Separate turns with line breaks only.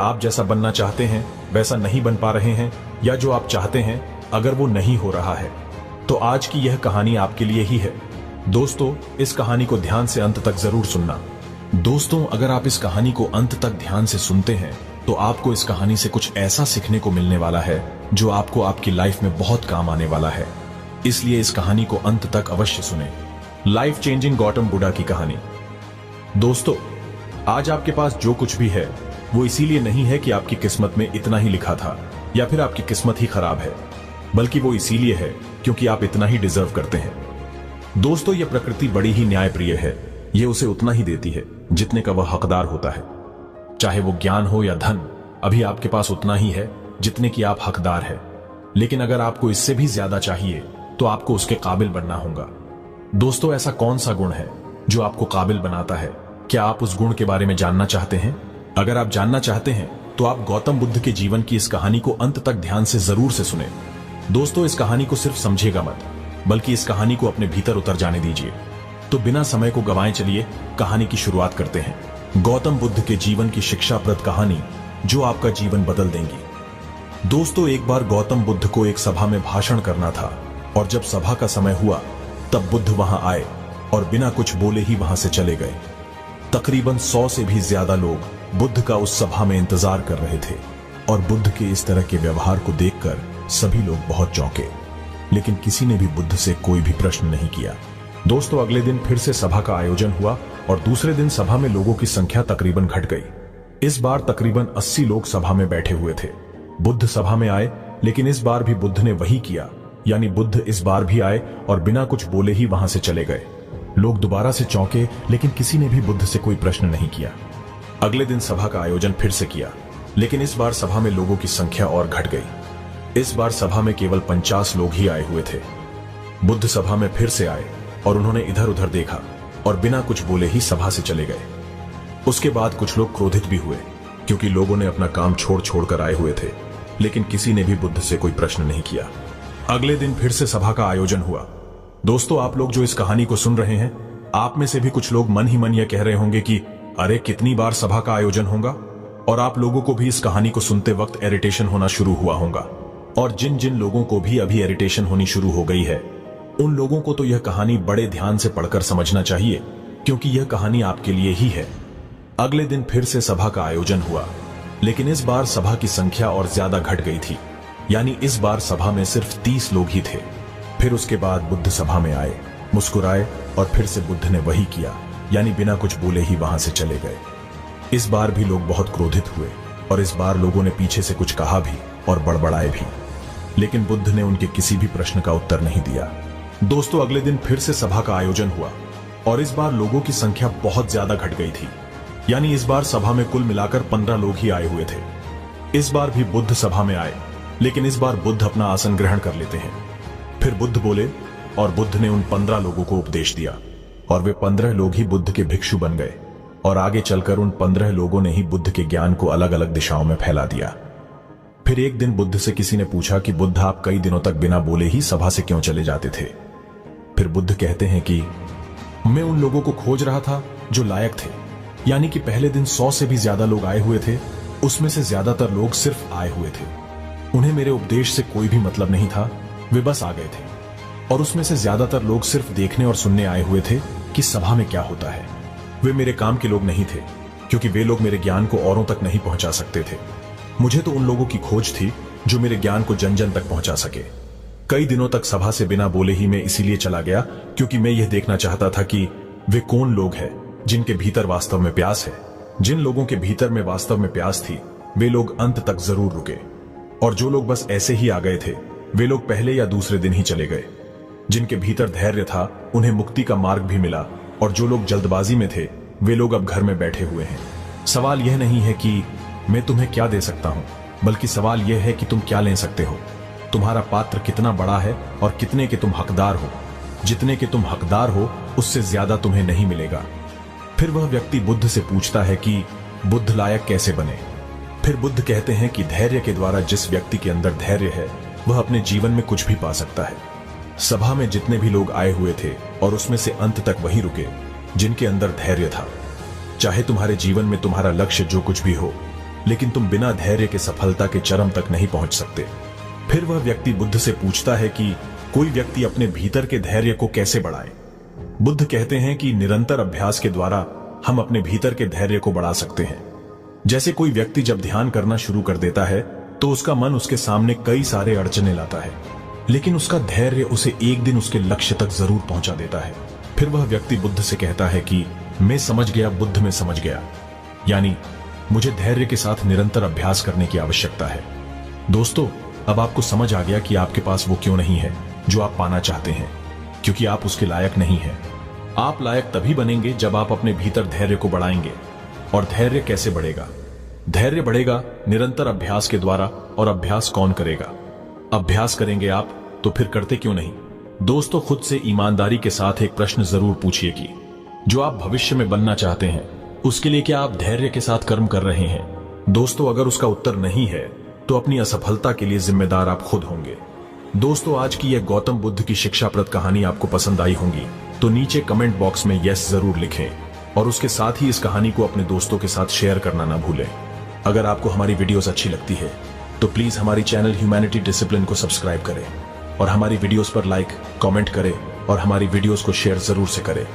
आप जैसा बनना चाहते हैं वैसा नहीं बन पा रहे हैं, या जो आप चाहते हैं अगर वो नहीं हो रहा है, तो आज की यह कहानी आपके लिए ही है। दोस्तों, इस कहानी को ध्यान से अंत तक जरूर सुनना। दोस्तों, अगर आप इस कहानी को अंत तक ध्यान से सुनते हैं तो आपको इस कहानी से कुछ ऐसा सीखने को मिलने वाला है जो आपको आपकी लाइफ में बहुत काम आने वाला है। इसलिए इस कहानी को अंत तक अवश्य सुने। लाइफ चेंजिंग गौतम बुद्धा की कहानी। दोस्तों, आज आपके पास जो कुछ भी है वो इसीलिए नहीं है कि आपकी किस्मत में इतना ही लिखा था या फिर आपकी किस्मत ही खराब है, बल्कि वो इसीलिए है क्योंकि आप इतना ही डिजर्व करते हैं। दोस्तों, ये प्रकृति बड़ी ही न्यायप्रिय है। ये उसे उतना ही देती है जितने का वह हकदार होता है। चाहे वो ज्ञान हो या धन, अभी आपके पास उतना ही है जितने की आप हकदार है। लेकिन अगर आपको इससे भी ज्यादा चाहिए तो आपको उसके काबिल बनना होगा। दोस्तों, ऐसा कौन सा गुण है जो आपको काबिल बनाता है? क्या आप उस गुण के बारे में जानना चाहते हैं? अगर आप जानना चाहते हैं तो आप गौतम बुद्ध के जीवन की इस कहानी को अंत तक ध्यान से जरूर से सुने। दोस्तों, इस कहानी को सिर्फ समझेगा मत, बल्कि इस कहानी को अपने भीतर उतर जाने दीजिए। तो बिना समय को गंवाए चलिए कहानी की शुरुआत करते हैं। गौतम बुद्ध के जीवन की शिक्षाप्रद कहानी जो आपका जीवन बदल देंगी। दोस्तों, एक बार गौतम बुद्ध को एक सभा में भाषण करना था और जब सभा का समय हुआ तब बुद्ध वहां आए और बिना कुछ बोले ही वहां से चले गए। तकरीबन 100 से भी ज्यादा लोग बुद्ध का उस सभा में इंतजार कर रहे थे और बुद्ध के इस तरह के व्यवहार को देखकर सभी लोग बहुत चौंके, लेकिन किसी ने भी बुद्ध से कोई भी प्रश्न नहीं किया। दोस्तों, अगले दिन फिर से सभा का आयोजन हुआ और दूसरे दिन सभा में लोगों की संख्या तकरीबन घट गई। इस बार तकरीबन 80 लोग सभा में बैठे हुए थे। बुद्ध सभा में आए, लेकिन इस बार भी बुद्ध ने वही किया, यानी बुद्ध इस बार भी आए और बिना कुछ बोले ही वहां से चले गए। लोग दोबारा से चौंके, लेकिन किसी ने भी बुद्ध से कोई प्रश्न नहीं किया। अगले दिन सभा का आयोजन फिर से किया, लेकिन इस बार सभा में लोगों की संख्या और घट गई। इस बार सभा में केवल 50 लोग ही आए हुए थे। बुद्ध सभा में फिर से आए और उन्होंने इधर उधर देखा और बिना कुछ बोले ही सभा से चले गए। उसके बाद कुछ लोग क्रोधित भी हुए क्योंकि लोगों ने अपना काम छोड़ छोड़ कर आए हुए थे, लेकिन किसी ने भी बुद्ध से कोई प्रश्न नहीं किया। अगले दिन फिर से सभा का आयोजन हुआ। दोस्तों, आप लोग जो इस कहानी को सुन रहे हैं, आप में से भी कुछ लोग मन ही मन यह कह रहे होंगे कि अरे कितनी बार सभा का आयोजन होगा, और आप लोगों को भी इस कहानी को सुनते वक्त इरिटेशन होना शुरू हुआ होगा। और जिन जिन लोगों को भी अभी इरिटेशन होनी शुरू हो गई है, उन लोगों को तो यह कहानी बड़े ध्यान से पढ़कर समझना चाहिए, क्योंकि यह कहानी आपके लिए ही है। अगले दिन फिर से सभा का आयोजन हुआ, लेकिन इस बार सभा की संख्या और ज्यादा घट गई थी, यानी इस बार सभा में सिर्फ 30 लोग ही थे। फिर उसके बाद बुद्ध सभा में आए, मुस्कुराए और फिर से बुद्ध ने वही किया, यानी बिना कुछ बोले ही वहां से चले गए। इस बार भी लोग बहुत क्रोधित हुए और इस बार लोगों ने पीछे से कुछ कहा भी और बड़बड़ाए भी, लेकिन बुद्ध ने उनके किसी भी प्रश्न का उत्तर नहीं दिया। दोस्तों, अगले दिन फिर से सभा का आयोजन हुआ और इस बार लोगों की संख्या बहुत ज्यादा घट गई थी, यानी इस बार सभा में कुल मिलाकर 15 लोग ही आए हुए थे। इस बार भी बुद्ध सभा में आए, लेकिन इस बार बुद्ध अपना आसन ग्रहण कर लेते हैं। फिर बुद्ध बोले और बुद्ध ने उन 15 लोगों को उपदेश दिया और वे 15 लोग ही बुद्ध के भिक्षु बन गए और आगे चलकर उन 15 लोगों ने ही बुद्ध के ज्ञान को अलग अलग दिशाओं में फैला दिया। फिर एक दिन बुद्ध से किसी ने पूछा कि बुद्ध, आप कई दिनों तक बिना बोले ही सभा से क्यों चले जाते थे? फिर बुद्ध कहते हैं कि मैं उन लोगों को खोज रहा था जो लायक थे, यानी कि पहले दिन 100 से भी ज्यादा लोग आए हुए थे, उसमें से ज्यादातर लोग सिर्फ आए हुए थे। उन्हें मेरे उपदेश से कोई भी मतलब नहीं था, वे बस आ गए थे। और उसमें से ज्यादातर लोग सिर्फ देखने और सुनने आए हुए थे कि सभा में क्या होता है। वे मेरे काम के लोग नहीं थे, क्योंकि वे लोग मेरे ज्ञान को औरों तक नहीं पहुंचा सकते थे। मुझे तो उन लोगों की खोज थी जो मेरे ज्ञान को जन जन तक पहुंचा सके। कई दिनों तक सभा से बिना बोले ही मैं इसीलिए चला गया क्योंकि मैं यह देखना चाहता था कि वे कौन लोग हैं जिनके भीतर वास्तव में प्यास है। जिन लोगों के भीतर में वास्तव में प्यास थी, वे लोग अंत तक जरूर रुके, और जो लोग बस ऐसे ही आ गए थे, वे लोग पहले या दूसरे दिन ही चले गए। जिनके भीतर धैर्य था, उन्हें मुक्ति का मार्ग भी मिला, और जो लोग जल्दबाजी में थे, वे लोग अब घर में बैठे हुए हैं। सवाल यह नहीं है कि मैं तुम्हें क्या दे सकता हूं, बल्कि सवाल यह है कि तुम क्या ले सकते हो। तुम्हारा पात्र कितना बड़ा है और कितने के तुम हकदार हो। जितने के तुम हकदार हो, उससे ज्यादा तुम्हें नहीं मिलेगा। फिर वह व्यक्ति बुद्ध से पूछता है कि बुद्ध लायक कैसे बने। फिर बुद्ध कहते हैं कि धैर्य के द्वारा जिस व्यक्ति के अंदर धैर्य है, वह अपने जीवन में कुछ भी पा सकता है। सभा में जितने भी लोग आए हुए थे, और उसमें से अंत तक वही रुके जिनके अंदर धैर्य था। चाहे तुम्हारे जीवन में तुम्हारा लक्ष्य जो कुछ भी हो, लेकिन तुम बिना धैर्य के सफलता के चरम तक नहीं पहुंच सकते। फिर वह व्यक्ति बुद्ध से पूछता है कि कोई व्यक्ति अपने भीतर के धैर्य को कैसे बढ़ाए। बुद्ध कहते हैं कि निरंतर अभ्यास के द्वारा हम अपने भीतर के धैर्य को बढ़ा सकते हैं। जैसे कोई व्यक्ति जब ध्यान करना शुरू कर देता है तो उसका मन उसके सामने कई सारे अड़चने लाता है, लेकिन उसका धैर्य उसे एक दिन उसके लक्ष्य तक जरूर पहुंचा देता है। फिर वह व्यक्ति बुद्ध से कहता है कि मैं समझ गया, बुद्ध में समझ गया, यानी मुझे धैर्य के साथ निरंतर अभ्यास करने की आवश्यकता है। दोस्तों, अब आपको समझ आ गया कि आपके पास वो क्यों नहीं है जो आप पाना चाहते हैं, क्योंकि आप उसके लायक नहीं हैं। आप लायक तभी बनेंगे जब आप अपने भीतर धैर्य को बढ़ाएंगे। और धैर्य कैसे बढ़ेगा? धैर्य बढ़ेगा निरंतर अभ्यास के द्वारा। और अभ्यास कौन करेगा? अभ्यास करेंगे आप, तो फिर करते क्यों नहीं? दोस्तों, खुद से ईमानदारी के साथ एक प्रश्न जरूर पूछिए कि जो आप भविष्य में बनना चाहते हैं उसके लिए क्या आप धैर्य के साथ कर्म कर रहे हैं? दोस्तों, अगर उसका उत्तर नहीं है तो अपनी असफलता के लिए जिम्मेदार आप खुद होंगे। दोस्तों, आज की यह गौतम बुद्ध की शिक्षाप्रद कहानी आपको पसंद आई होगी तो नीचे कमेंट बॉक्स में यस जरूर लिखें और उसके साथ ही इस कहानी को अपने दोस्तों के साथ शेयर करना ना भूलें। अगर आपको हमारी वीडियोस अच्छी लगती है तो प्लीज हमारी चैनल ह्यूमैनिटी डिसिप्लिन को सब्सक्राइब करें और हमारी वीडियोस पर लाइक, कमेंट करें और हमारी वीडियोस को शेयर जरूर से करें।